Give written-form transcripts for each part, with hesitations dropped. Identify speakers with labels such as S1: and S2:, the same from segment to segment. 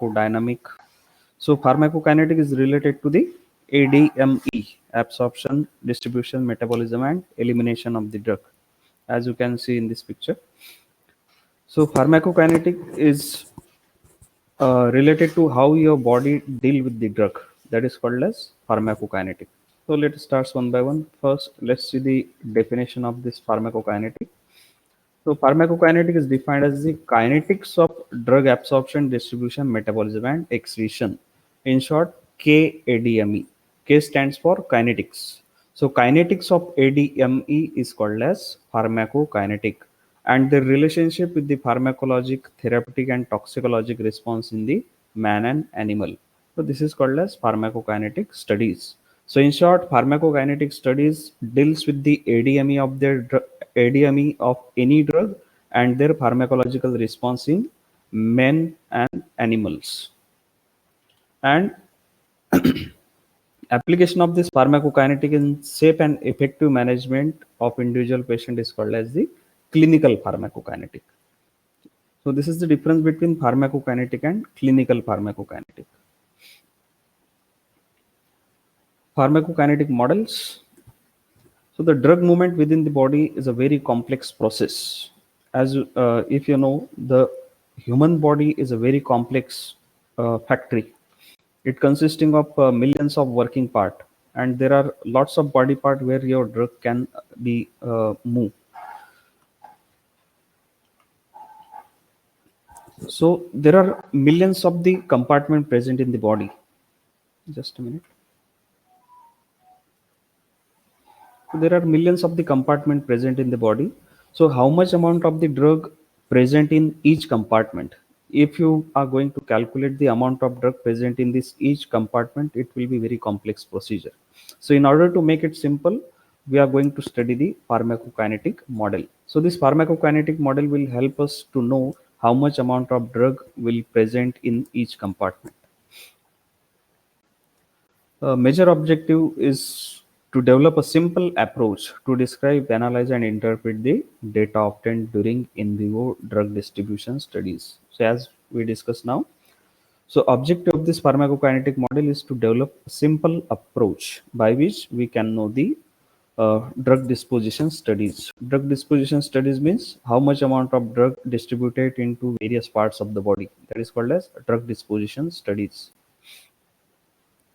S1: pharmacodynamic. So pharmacokinetic is related to the ADME, absorption, distribution, metabolism, and elimination of the drug, as you can see in this picture. So pharmacokinetic is related to how your body deal with the drug. That is called as pharmacokinetic. So let's start one by one. First, let's see the definition of this pharmacokinetic. So pharmacokinetic is defined as the kinetics of drug absorption, distribution, metabolism, and excretion. In short, KADME. K stands for kinetics. So kinetics of ADME is called as pharmacokinetic, and the relationship with the pharmacologic, therapeutic, and toxicologic response in the man and animal. So this is called as pharmacokinetic studies. So in short, pharmacokinetic studies deals with the ADME of ADME of any drug and their pharmacological response in men and animals. And application of this pharmacokinetic in safe and effective management of individual patient is called as the clinical pharmacokinetic. So this is the difference between pharmacokinetic and clinical pharmacokinetic. Pharmacokinetic models. So the drug movement within the body is a very complex process. As if you know, the human body is a very complex factory. It consisting of millions of working part, and there are lots of body part where your drug can be moved. So there are millions of the compartment present in the body. Just a minute. So there are millions of the compartment present in the body. So how much amount of the drug present in each compartment? If you are going to calculate the amount of drug present in this each compartment, it will be very complex procedure. So in order to make it simple, we are going to study the pharmacokinetic model. So this pharmacokinetic model will help us to know how much amount of drug will present in each compartment. A major objective is to develop a simple approach to describe, analyze, and interpret the data obtained during in vivo drug distribution studies. So, as we discussed now, so objective of this pharmacokinetic model is to develop a simple approach by which we can know the drug disposition studies. Drug disposition studies means how much amount of drug distributed into various parts of the body. That is called as drug disposition studies,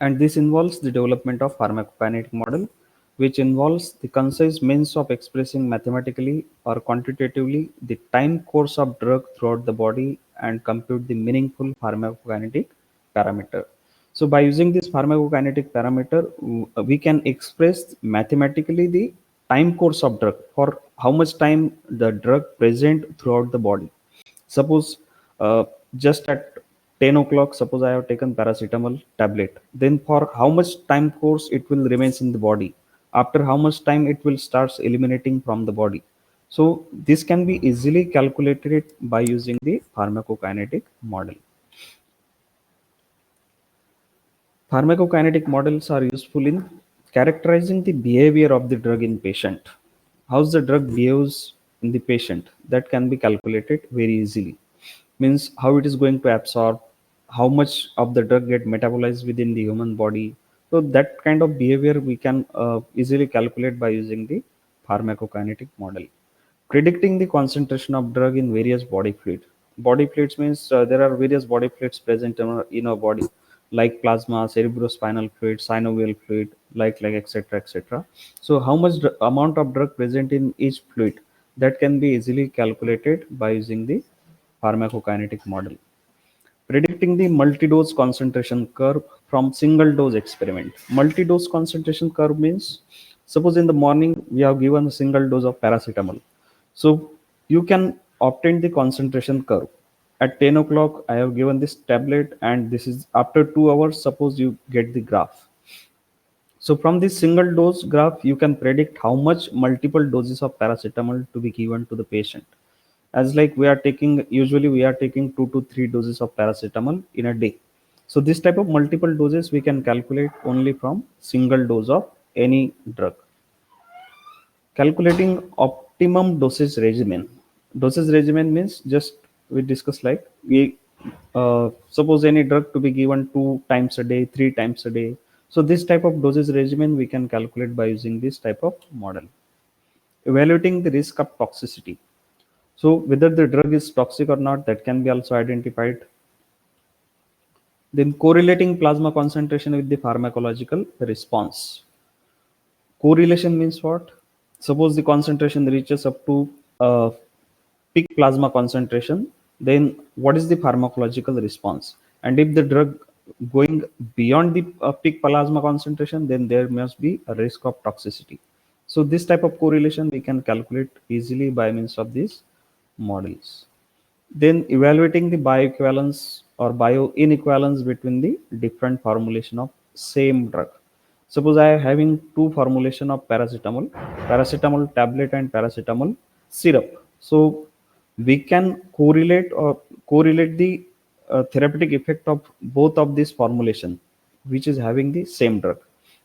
S1: and this involves the development of pharmacokinetic model, which involves the concise means of expressing mathematically or quantitatively the time course of drug throughout the body and compute the meaningful pharmacokinetic parameter. So by using this pharmacokinetic parameter, we can express mathematically the time course of drug for how much time the drug present throughout the body. Suppose just at 10 o'clock, suppose I have taken paracetamol tablet, then for how much time course it will remains in the body, after how much time it will starts eliminating from the body. So this can be easily calculated by using the pharmacokinetic model. Pharmacokinetic models are useful in characterizing the behavior of the drug in patient. How the drug behaves in the patient, that can be calculated very easily. Means how it is going to absorb, how much of the drug get metabolized within the human body. So that kind of behavior we can easily calculate by using the pharmacokinetic model. Predicting the concentration of drug in various body fluid. Body fluids means there are various body fluids present in our body, like plasma, cerebrospinal fluid, synovial fluid, like etc etc. So how much amount of drug present in each fluid, that can be easily calculated by using the pharmacokinetic model. Predicting the multi-dose concentration curve from single dose experiment. Multi-dose concentration curve means, suppose in the morning we have given a single dose of paracetamol. So you can obtain the concentration curve. At 10 o'clock, I have given this tablet, and this is after 2 hours. Suppose you get the graph. So from this single dose graph, you can predict how much multiple doses of paracetamol to be given to the patient. As like we are taking, usually we are taking 2 to 3 doses of paracetamol in a day. So this type of multiple doses we can calculate only from single dose of any drug. Calculating optimum dosage regimen. Dosage regimen means, just we discuss, like we Suppose any drug to be given 2 times a day, 3 times a day. So this type of dosage regimen we can calculate by using this type of model. Evaluating the risk of toxicity. So whether the drug is toxic or not, that can be also identified. Then correlating plasma concentration with the pharmacological response. Correlation means what? Suppose the concentration reaches up to peak plasma concentration, then what is the pharmacological response? And if the drug going beyond the peak plasma concentration, then there must be a risk of toxicity. So this type of correlation we can calculate easily by means of these models. Then evaluating the bioequivalence or bioinequivalence between the different formulation of same drug. Suppose I am having two formulation of paracetamol, paracetamol tablet and paracetamol syrup. So we can correlate the therapeutic effect of both of these formulation, which is having the same drug.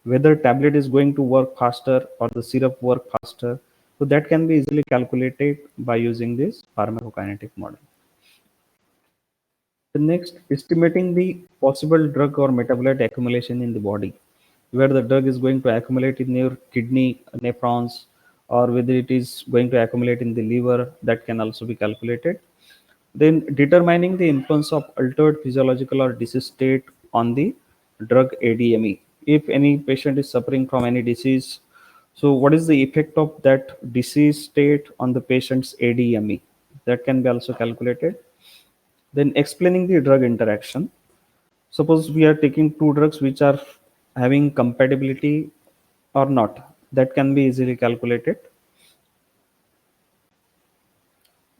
S1: Whether tablet is going to work faster or the syrup work faster. So that can be easily calculated by using this pharmacokinetic model. The next, estimating the possible drug or metabolite accumulation in the body, where the drug is going to accumulate in your kidney, nephrons, or whether it is going to accumulate in the liver, that can also be calculated. Then determining the influence of altered physiological or disease state on the drug ADME. If any patient is suffering from any disease, so what is the effect of that disease state on the patient's ADME? That can be also calculated. Then explaining the drug interaction. Suppose we are taking two drugs which are having compatibility or not, that can be easily calculated.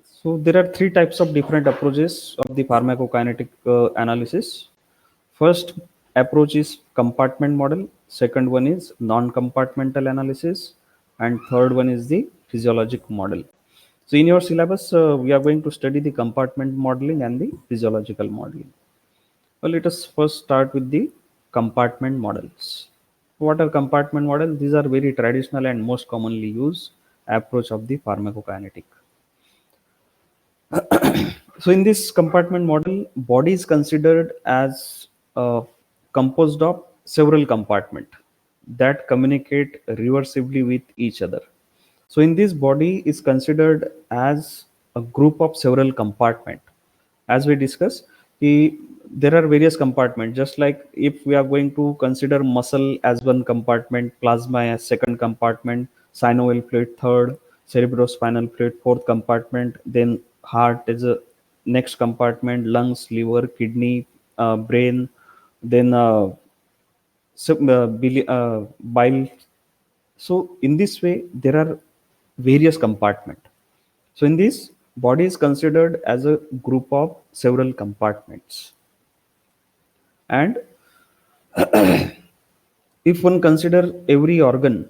S1: So there are three types of different approaches of the pharmacokinetic analysis. First approach is compartment model, second one is non-compartmental analysis, and third one is the physiologic model. So in your syllabus, we are going to study the compartment modeling and the physiological modeling. Well, let us first start with the compartment models. What are compartment models? These are very traditional and most commonly used approach of the pharmacokinetic. So in this compartment model, body is considered as composed of several compartments that communicate reversibly with each other. So in this body is considered as a group of several compartments. As we discussed, there are various compartments. Just like if we are going to consider muscle as one compartment, plasma as second compartment, synovial fluid third, cerebrospinal fluid fourth compartment, then heart is a next compartment, lungs, liver, kidney, brain, then bile. So in this way, there are various compartments. So in this, body is considered as a group of several compartments. And if one consider every organ,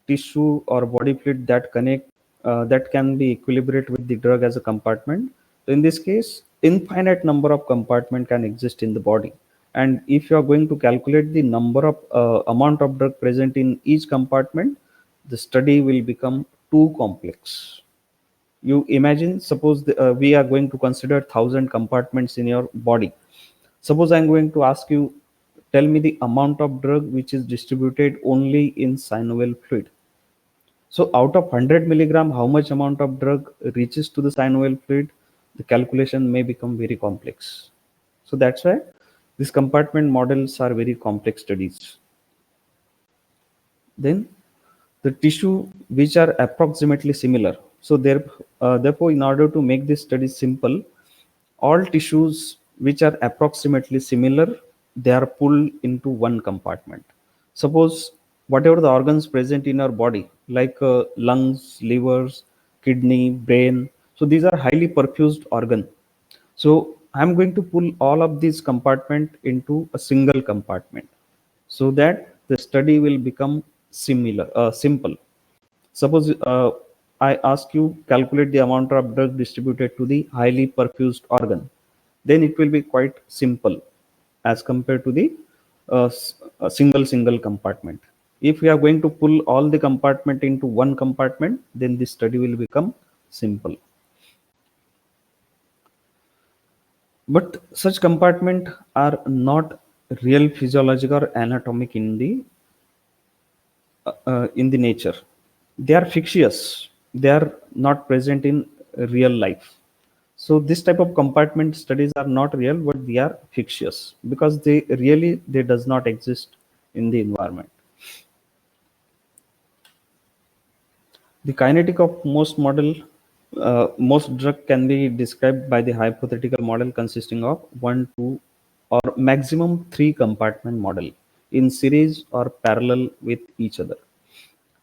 S1: tissue or body fluid that can be equilibrate with the drug as a compartment, so in this case infinite number of compartment can exist in the body. And if you are going to calculate the number of amount of drug present in each compartment, the study will become too complex. You imagine, suppose we are going to consider 1,000 compartments in your body. Suppose I'm going to ask you, tell me the amount of drug which is distributed only in synovial fluid. So out of 100 milligram, how much amount of drug reaches to the synovial fluid? The calculation may become very complex. So that's why these compartment models are very complex studies. Then the tissue which are approximately similar. So therefore, in order to make this study simple, all tissues which are approximately similar, they are pulled into one compartment. Suppose whatever the organs present in our body, like lungs, livers, kidney, brain, so these are highly perfused organ. So I'm going to pull all of these compartment into a single compartment, so that the study will become simple. Suppose I ask you calculate the amount of drug distributed to the highly perfused organ, then it will be quite simple as compared to the a single compartment. If we are going to pull all the compartment into one compartment, then this study will become simple. But such compartment are not real physiological or anatomic in the nature. They are fictitious. They are not present in real life. So this type of compartment studies are not real, but they are fictitious because they does not exist in the environment. The kinetic of most drug can be described by the hypothetical model consisting of one, two, or maximum three compartment model in series or parallel with each other.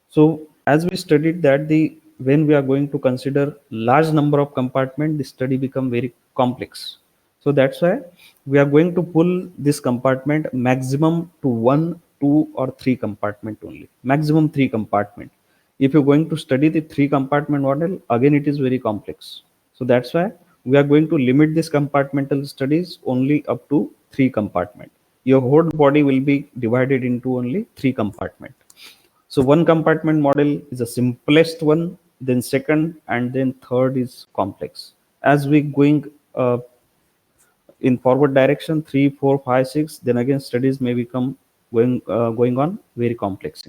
S1: So as we studied that the when we are going to consider large number of compartment, the study become very complex. So that's why we are going to pull this compartment maximum to one, two, or three compartment only. Maximum three compartment. If you're going to study the three compartment model, again it is very complex. So that's why we are going to limit this compartmental studies only up to three compartment. Your whole body will be divided into only three compartment. So one compartment model is the simplest one, then second, and then third is complex. As we going in forward direction, 3, 4, 5, 6, then again studies may become going on very complex.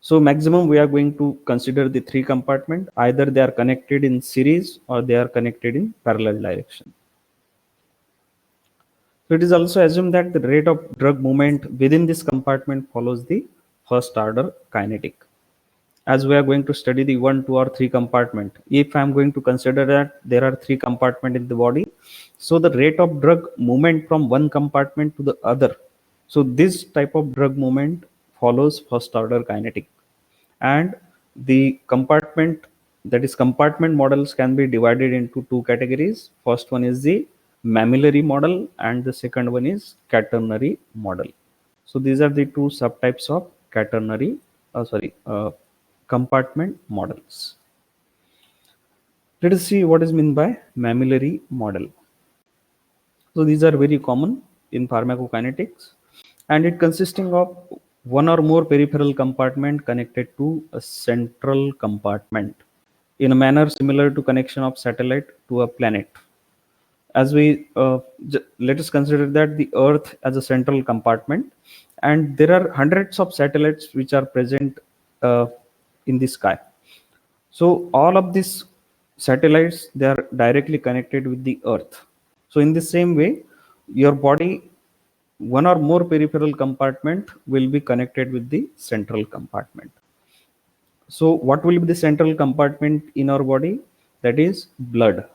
S1: So maximum we are going to consider the three compartment. Either they are connected in series or they are connected in parallel direction. So it is also assumed that the rate of drug movement within this compartment follows the first order kinetic. As we are going to study the one, two, or three compartment, if I'm going to consider that there are three compartment in the body, so the rate of drug movement from one compartment to the other, so this type of drug movement follows first order kinetic. And the compartment, that is compartment models, can be divided into two categories. First one is the mammillary model and the second one is quaternary model. So these are the two subtypes of quaternary compartment models. Let us see what is meant by mammillary model. So these are very common in pharmacokinetics, and it consisting of one or more peripheral compartment connected to a central compartment in a manner similar to connection of satellite to a planet. As we let us consider that the Earth as a central compartment, and there are hundreds of satellites which are present uh, in the sky. So all of these satellites, they are directly connected with the Earth. So in the same way, your body, one or more peripheral compartment will be connected with the central compartment. So what will be the central compartment in our body? That is blood.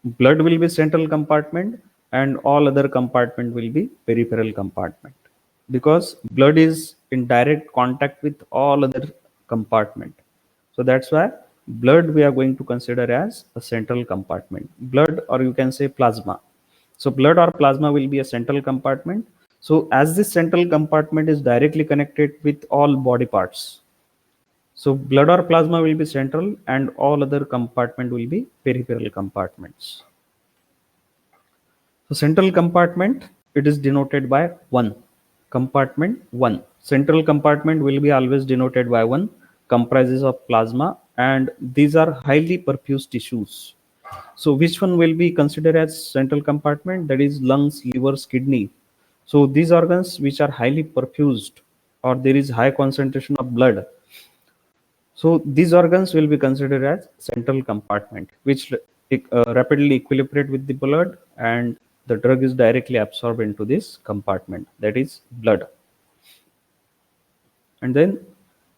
S1: Blood will be central compartment and all other compartment will be peripheral compartment, because blood is in direct contact with all other compartment. So that's why blood we are going to consider as a central compartment. Blood, or you can say plasma. So blood or plasma will be a central compartment. So as this central compartment is directly connected with all body parts, so blood or plasma will be central and all other compartment will be peripheral compartments. So central compartment, it is denoted by 1. Compartment 1. Central compartment will be always denoted by 1, comprises of plasma, and these are highly perfused tissues. So which one will be considered as central compartment? That is lungs, livers, kidney. So these organs which are highly perfused or there is high concentration of blood, so these organs will be considered as central compartment, which rapidly equilibrate with the blood, and the drug is directly absorbed into this compartment, that is blood. And then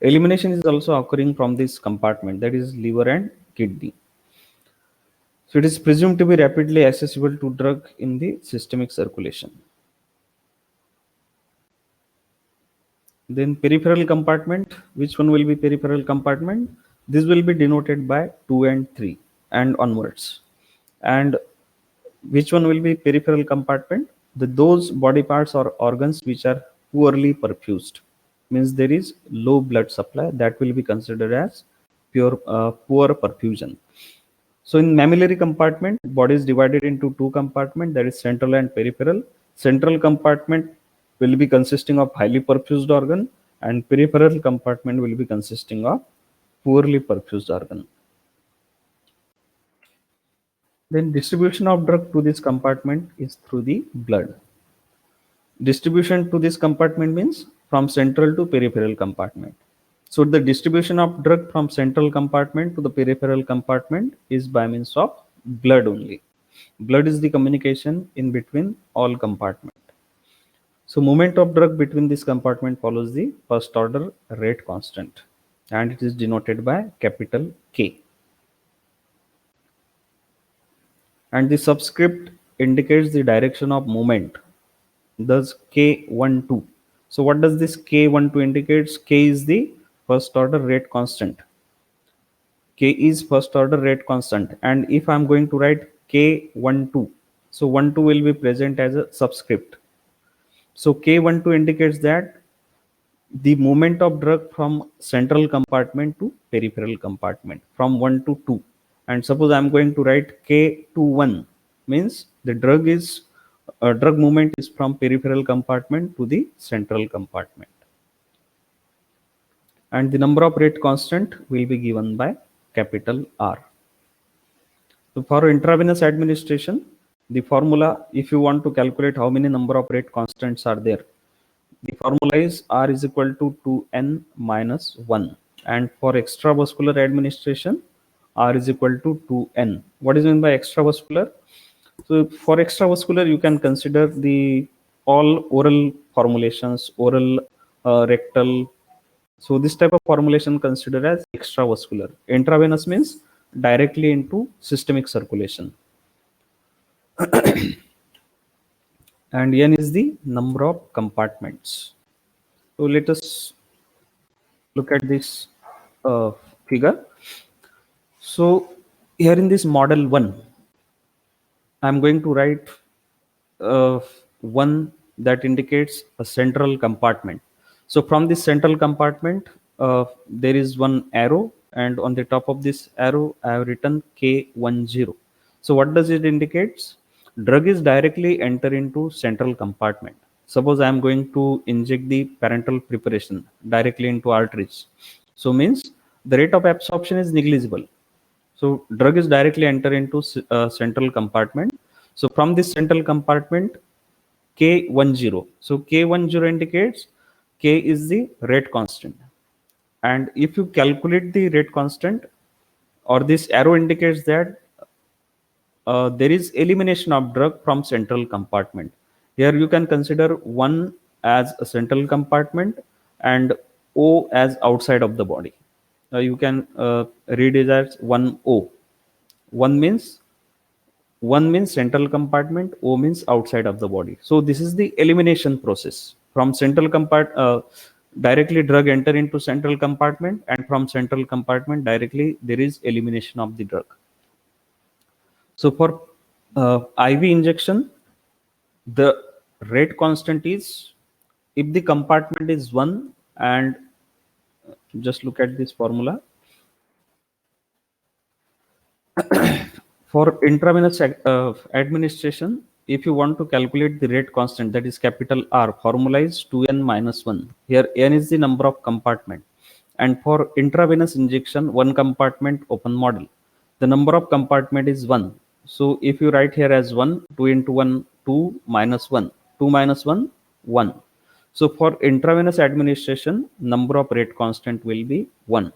S1: elimination is also occurring from this compartment, that is liver and kidney. So it is presumed to be rapidly accessible to drug in the systemic circulation. Then peripheral compartment, which one will be peripheral compartment? This will be denoted by 2 and 3 and onwards. And which one will be peripheral compartment? Those body parts or organs which are poorly perfused, means there is low blood supply, that will be considered as poor perfusion. So in mammillary compartment, body is divided into two compartments, that is central and peripheral. Central compartment will be consisting of highly perfused organ, and peripheral compartment will be consisting of poorly perfused organ. Then distribution of drug to this compartment is through the blood. Distribution to this compartment means from central to peripheral compartment. So the distribution of drug from central compartment to the peripheral compartment is by means of blood only. Blood is the communication in between all compartment. So movement of drug between this compartment follows the first order rate constant, and it is denoted by capital K. And the subscript indicates the direction of movement, thus K12. So what does this K12 indicates? K is the first order rate constant. K is first order rate constant, and if I'm going to write K12, so 12 will be present as a subscript. So K12 indicates that the movement of drug from central compartment to peripheral compartment from 1 to 2. And suppose I'm going to write K21, means the drug movement is from peripheral compartment to the central compartment. And the number of rate constant will be given by capital R. So for intravenous administration, the formula, if you want to calculate how many number of rate constants are there, the formula is R is equal to 2n minus 1. And for extravascular administration, R is equal to 2n. What is meant by extravascular? So for extravascular, you can consider the all oral formulations, oral, rectal. So this type of formulation considered as extravascular. Intravenous means directly into systemic circulation. And n is the number of compartments. So let us look at this figure. So here in this model 1, I'm going to write one that indicates a central compartment. So from this central compartment, there is one arrow, and on the top of this arrow, I have written K10. So what does it indicates? Drug is directly enter into central compartment. Suppose I am going to inject the parenteral preparation directly into arteries. So means the rate of absorption is negligible. So drug is directly enter into central compartment. So from this central compartment, K10. So K10 indicates K is the rate constant. And if you calculate the rate constant, or this arrow indicates that there is elimination of drug from central compartment. Here you can consider 1 as a central compartment and O as outside of the body. You can read it as 1O. 1 means central compartment, O means outside of the body. So this is the elimination process. From central compartment, directly drug enter into central compartment, and from central compartment directly there is elimination of the drug. So for IV injection, the rate constant is, if the compartment is 1, and just look at this formula. For intravenous administration, if you want to calculate the rate constant, that is capital R, formula is 2n minus 1. Here n is the number of compartment. And for intravenous injection, one compartment open model, the number of compartment is 1. So if you write here as 1, 2 into 1, 2 minus 1, 2 minus 1, 1. So for intravenous administration, number of rate constant will be 1.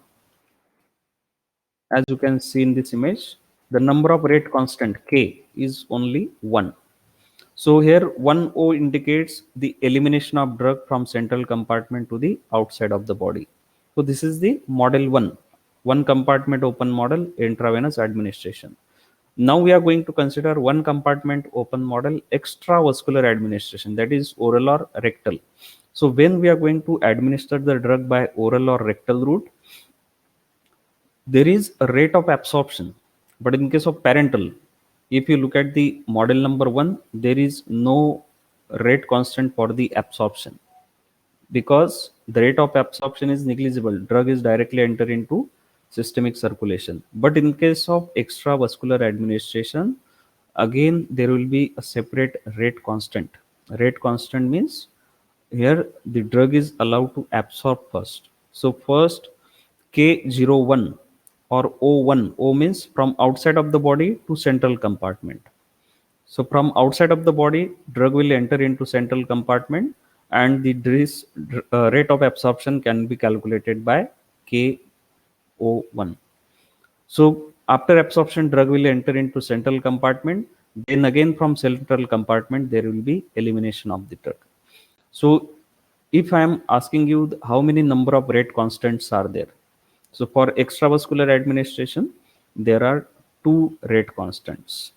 S1: As you can see in this image, the number of rate constant K is only 1. So here 1O indicates the elimination of drug from central compartment to the outside of the body. So this is the model 1, one compartment open model, intravenous administration. Now we are going to consider one compartment open model, extravascular administration, that is oral or rectal. So when we are going to administer the drug by oral or rectal route, there is a rate of absorption. But in case of parental, if you look at the model number 1, there is no rate constant for the absorption, because the rate of absorption is negligible. Drug is directly enter into systemic circulation. But in case of extravascular administration, again there will be a separate rate constant. Rate constant means here the drug is allowed to absorb first. So first K01, or O1. O means from outside of the body to central compartment. So from outside of the body, drug will enter into central compartment, and the rate of absorption can be calculated by KO1. So after absorption, drug will enter into central compartment. Then again from central compartment, there will be elimination of the drug. So if I am asking you how many number of rate constants are there, so for extravascular administration, there are two rate constants.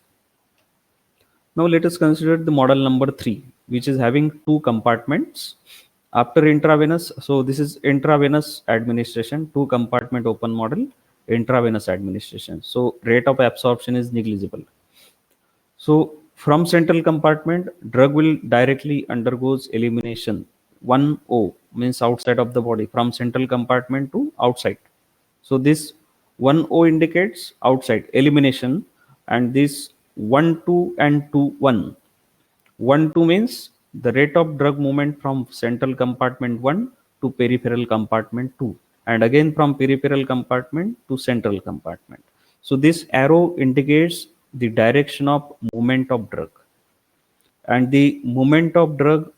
S1: Now let us consider the model number 3, which is having two compartments. After intravenous, so this is intravenous administration, two compartment open model, intravenous administration. So rate of absorption is negligible. So from central compartment, drug will directly undergoes elimination. 1O means outside of the body, from central compartment to outside. So this 1O indicates outside elimination, and this 1 2 and 2 1. 1 2 means the rate of drug movement from central compartment 1 to peripheral compartment 2, and again from peripheral compartment to central compartment. So this arrow indicates the direction of movement of drug, and the movement of drug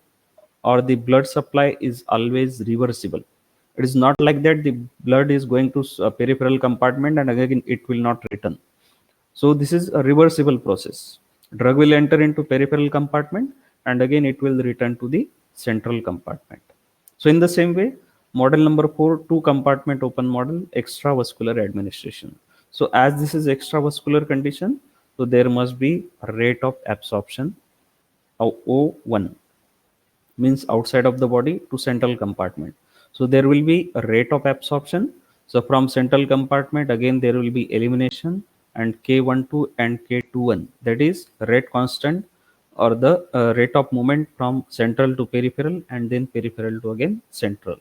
S1: or the blood supply is always reversible. It is not like that the blood is going to peripheral compartment and again it will not return. So this is a reversible process. Drug will enter into peripheral compartment and again it will return to the central compartment. So in the same way, model number 4, two compartment open model, extravascular administration. So as this is extravascular condition, so there must be a rate of absorption of O1, means outside of the body to central compartment. So there will be a rate of absorption. So from central compartment, again there will be elimination, and K12 and K21, that is rate constant or the rate of movement from central to peripheral and then peripheral to again central.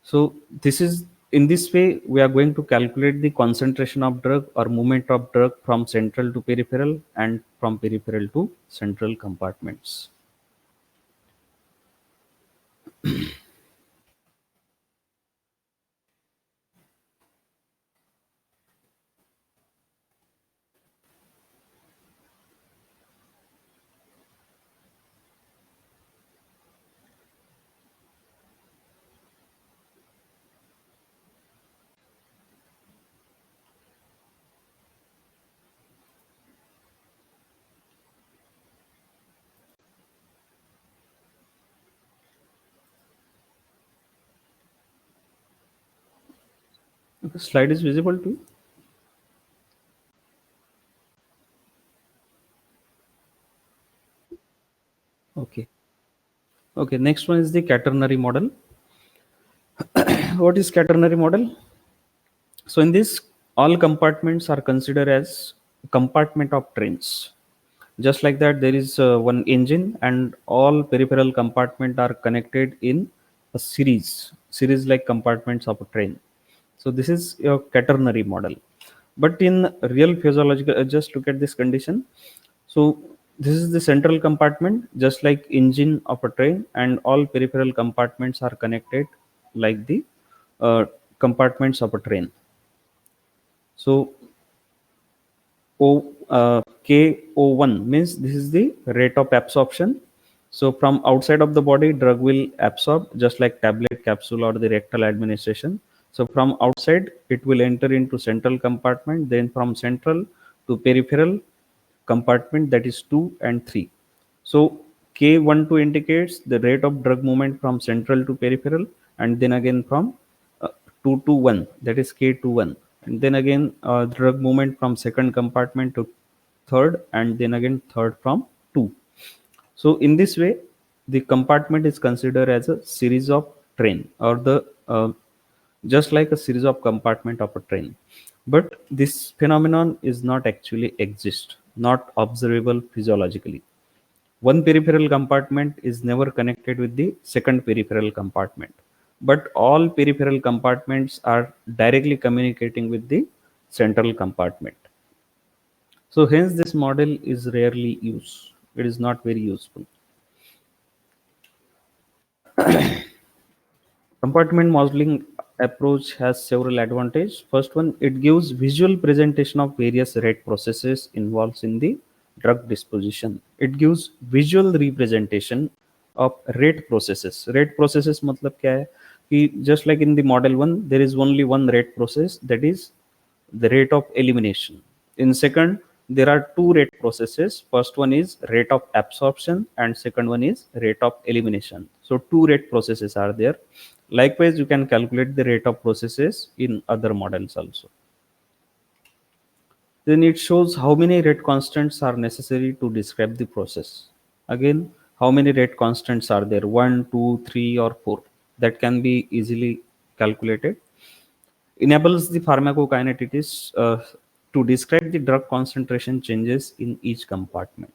S1: So this is, in this way we are going to calculate the concentration of drug or movement of drug from central to peripheral and from peripheral to central compartments. The slide is visible to you? Okay. Okay, next one is the quaternary model. What is quaternary model? So in this, all compartments are considered as compartment of trains. Just like that, there is one engine and all peripheral compartment are connected in a series like compartments of a train. So this is your quaternary model. But in real physiological, just look at this condition. So this is the central compartment, just like engine of a train, and all peripheral compartments are connected like the compartments of a train. So KO1 means this is the rate of absorption. So from outside of the body, drug will absorb just like tablet, capsule, or the rectal administration. So from outside, it will enter into central compartment, then from central to peripheral compartment, that is 2 and 3. So K12 indicates the rate of drug movement from central to peripheral, and then again from 2 to 1, that is K21, and then again drug movement from second compartment to third, and then again third from 2. So in this way, the compartment is considered as a series of train, or the just like a series of compartment of a train. But this phenomenon is not actually exist, not observable physiologically. One peripheral compartment is never connected with the second peripheral compartment, but all peripheral compartments are directly communicating with the central compartment. So hence this model is rarely used. It is not very useful. Compartment modeling approach has several advantages. First one, it gives visual presentation of various rate processes involved in the drug disposition. It gives visual representation of rate processes. Rate processes मतलब क्या है कि just like in the model one, there is only one rate process, that is the rate of elimination. In second, there are two rate processes. First one is rate of absorption and second one is rate of elimination. So two rate processes are there. Likewise, you can calculate the rate of processes in other models also. Then it shows how many rate constants are necessary to describe the process. Again, how many rate constants are there? 1, 2, 3, or 4. That can be easily calculated. Enables the pharmacokinetics to describe the drug concentration changes in each compartment.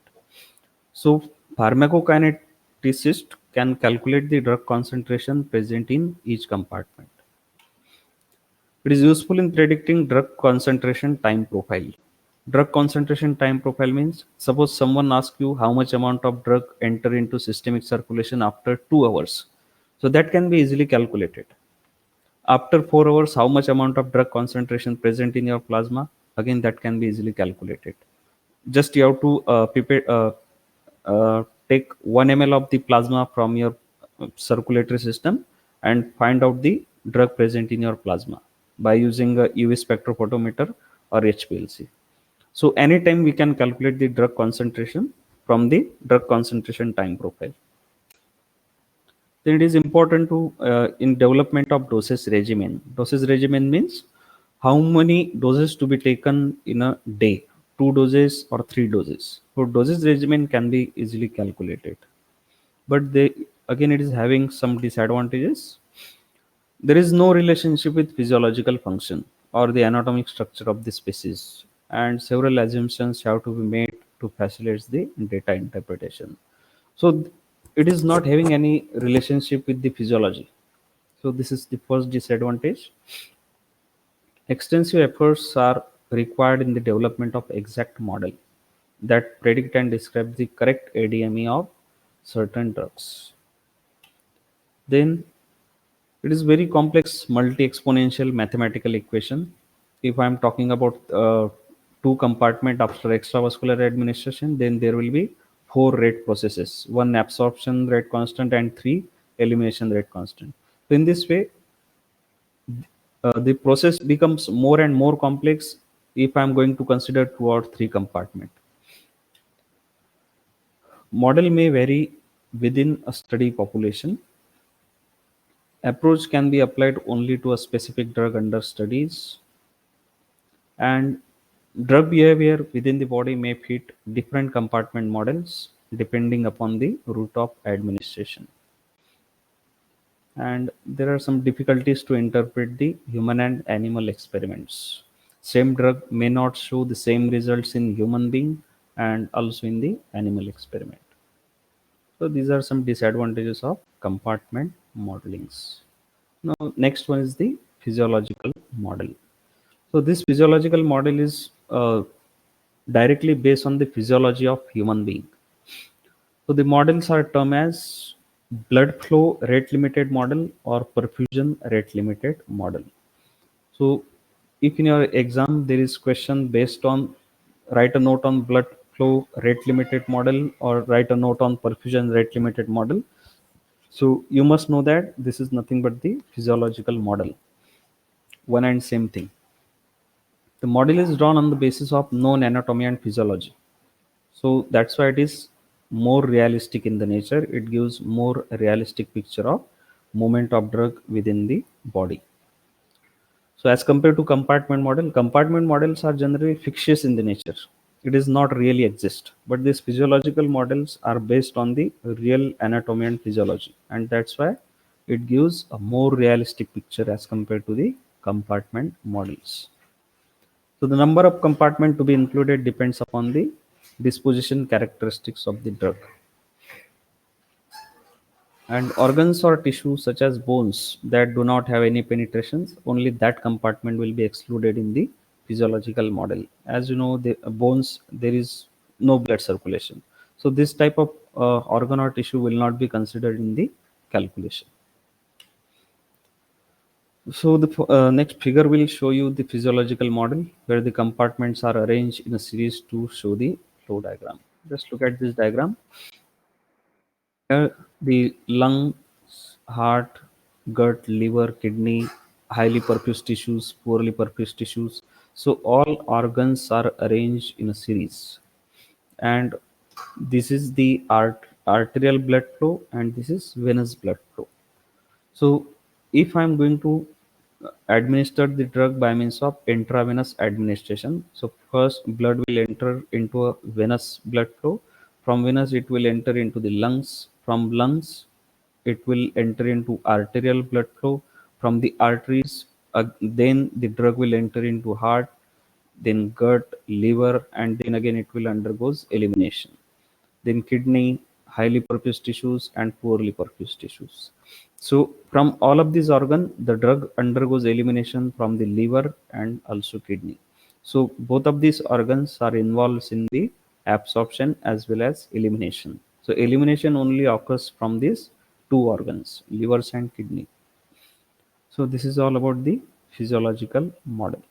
S1: So, pharmacokineticist can calculate the drug concentration present in each compartment. It is useful in predicting drug concentration time profile. Drug concentration time profile means suppose someone asks you how much amount of drug enter into systemic circulation after 2 hours. So that can be easily calculated. After 4 hours, how much amount of drug concentration present in your plasma? Again, that can be easily calculated. Just you have to take 1 ml of the plasma from your circulatory system and find out the drug present in your plasma by using a UV spectrophotometer or HPLC. So anytime we can calculate the drug concentration from the drug concentration time profile. Then it is important to in development of dosage regimen. Dosage regimen means how many doses to be taken in a day, 2 doses or 3 doses. So dosage regimen can be easily calculated, but they, again, it is having some disadvantages. There is no relationship with physiological function or the anatomic structure of the species, and several assumptions have to be made to facilitate the data interpretation. So it is not having any relationship with the physiology. So this is the first disadvantage. Extensive efforts are required in the development of exact model that predict and describe the correct ADME of certain drugs. Then it is very complex multi-exponential mathematical equation. If I'm talking about two compartment after extravascular administration, then there will be four rate processes: one absorption rate constant and three elimination rate constant. So in this way, the process becomes more and more complex if I'm going to consider two or three compartment. Model may vary within a study population. Approach can be applied only to a specific drug under studies, and drug behavior within the body may fit different compartment models depending upon the route of administration. And there are some difficulties to interpret the human and animal experiments. Same drug may not show the same results in human being and also in the animal experiment. So these are some disadvantages of compartment modelings. Now, next one is the physiological model. So this physiological model is directly based on the physiology of human being. So the models are termed as blood flow rate limited model or perfusion rate limited model. So if in your exam there is question based on write a note on blood flow rate limited model or write a note on perfusion rate limited model, so you must know that this is nothing but the physiological model, one and same thing. The model is drawn on the basis of known anatomy and physiology. So that's why it is more realistic in the nature. It gives more realistic picture of movement of drug within the body. So as compared to compartment models are generally fictitious in the nature. It is not really exist. But these physiological models are based on the real anatomy and physiology. And that's why it gives a more realistic picture as compared to the compartment models. So the number of compartment to be included depends upon the disposition characteristics of the drug. And organs or tissues such as bones that do not have any penetrations, only that compartment will be excluded in the physiological model. As you know, the bones, there is no blood circulation. So this type of organ or tissue will not be considered in the calculation. So the next figure will show you the physiological model where the compartments are arranged in a series to show the flow diagram. Just look at this diagram. Here the lungs, heart, gut, liver, kidney, highly perfused tissues, poorly perfused tissues. So all organs are arranged in a series, and this is the arterial blood flow, and this is venous blood flow. So, if I'm going to administer the drug by means of intravenous administration, so first blood will enter into a venous blood flow. From venous, it will enter into the lungs. From lungs, it will enter into arterial blood flow. From the arteries, then the drug will enter into heart, then gut, liver, and then again it will undergoes elimination. Then kidney, highly perfused tissues, and poorly perfused tissues. So from all of these organ, the drug undergoes elimination from the liver and also kidney. So both of these organs are involved in the absorption as well as elimination. So elimination only occurs from these two organs, livers and kidney. So this is all about the physiological model.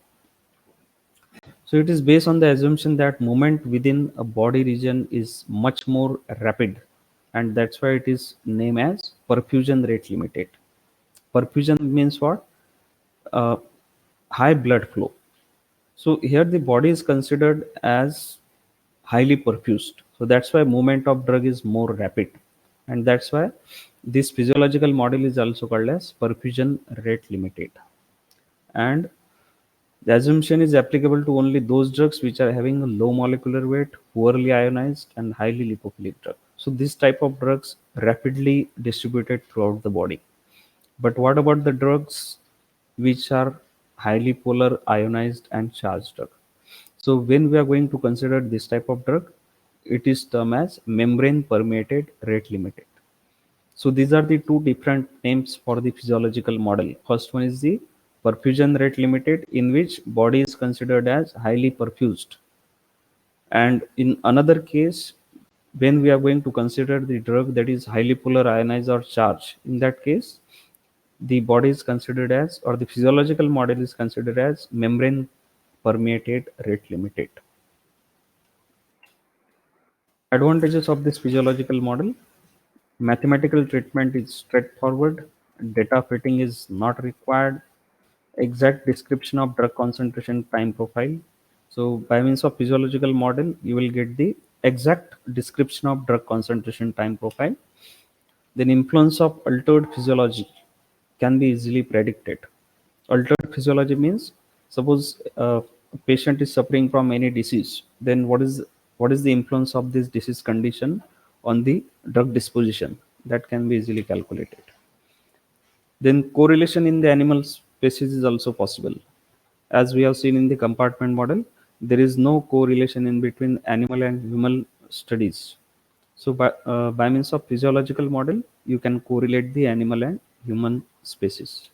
S1: So it is based on the assumption that movement within a body region is much more rapid, and that's why it is named as perfusion rate limited. Perfusion means what? Uh, High blood flow. So here the body is considered as highly perfused. So that's why movement of drug is more rapid, and that's why this physiological model is also called as perfusion rate limited. And the assumption is applicable to only those drugs which are having a low molecular weight, poorly ionized, and highly lipophilic drug. So this type of drugs rapidly distributed throughout the body. But what about the drugs which are highly polar, ionized, and charged drug? So when we are going to consider this type of drug, it is termed as membrane permeated rate limited. So these are the two different names for the physiological model. First one is the perfusion rate limited, in which body is considered as highly perfused. And in another case, when we are going to consider the drug that is highly polar, ionized, or charged, in that case, the body is considered as, or the physiological model is considered as membrane permeated rate limited. Advantages of this physiological model: mathematical treatment is straightforward, data fitting is not required, exact description of drug concentration time profile. So by means of physiological model, you will get the exact description of drug concentration time profile. Then influence of altered physiology can be easily predicted. Altered physiology means, suppose a patient is suffering from any disease, then what is the influence of this disease condition on the drug disposition? That can be easily calculated. Then correlation in the animal species is also possible. As we have seen in the compartment model, there is no correlation in between animal and human studies. So by means of physiological model, you can correlate the animal and human species.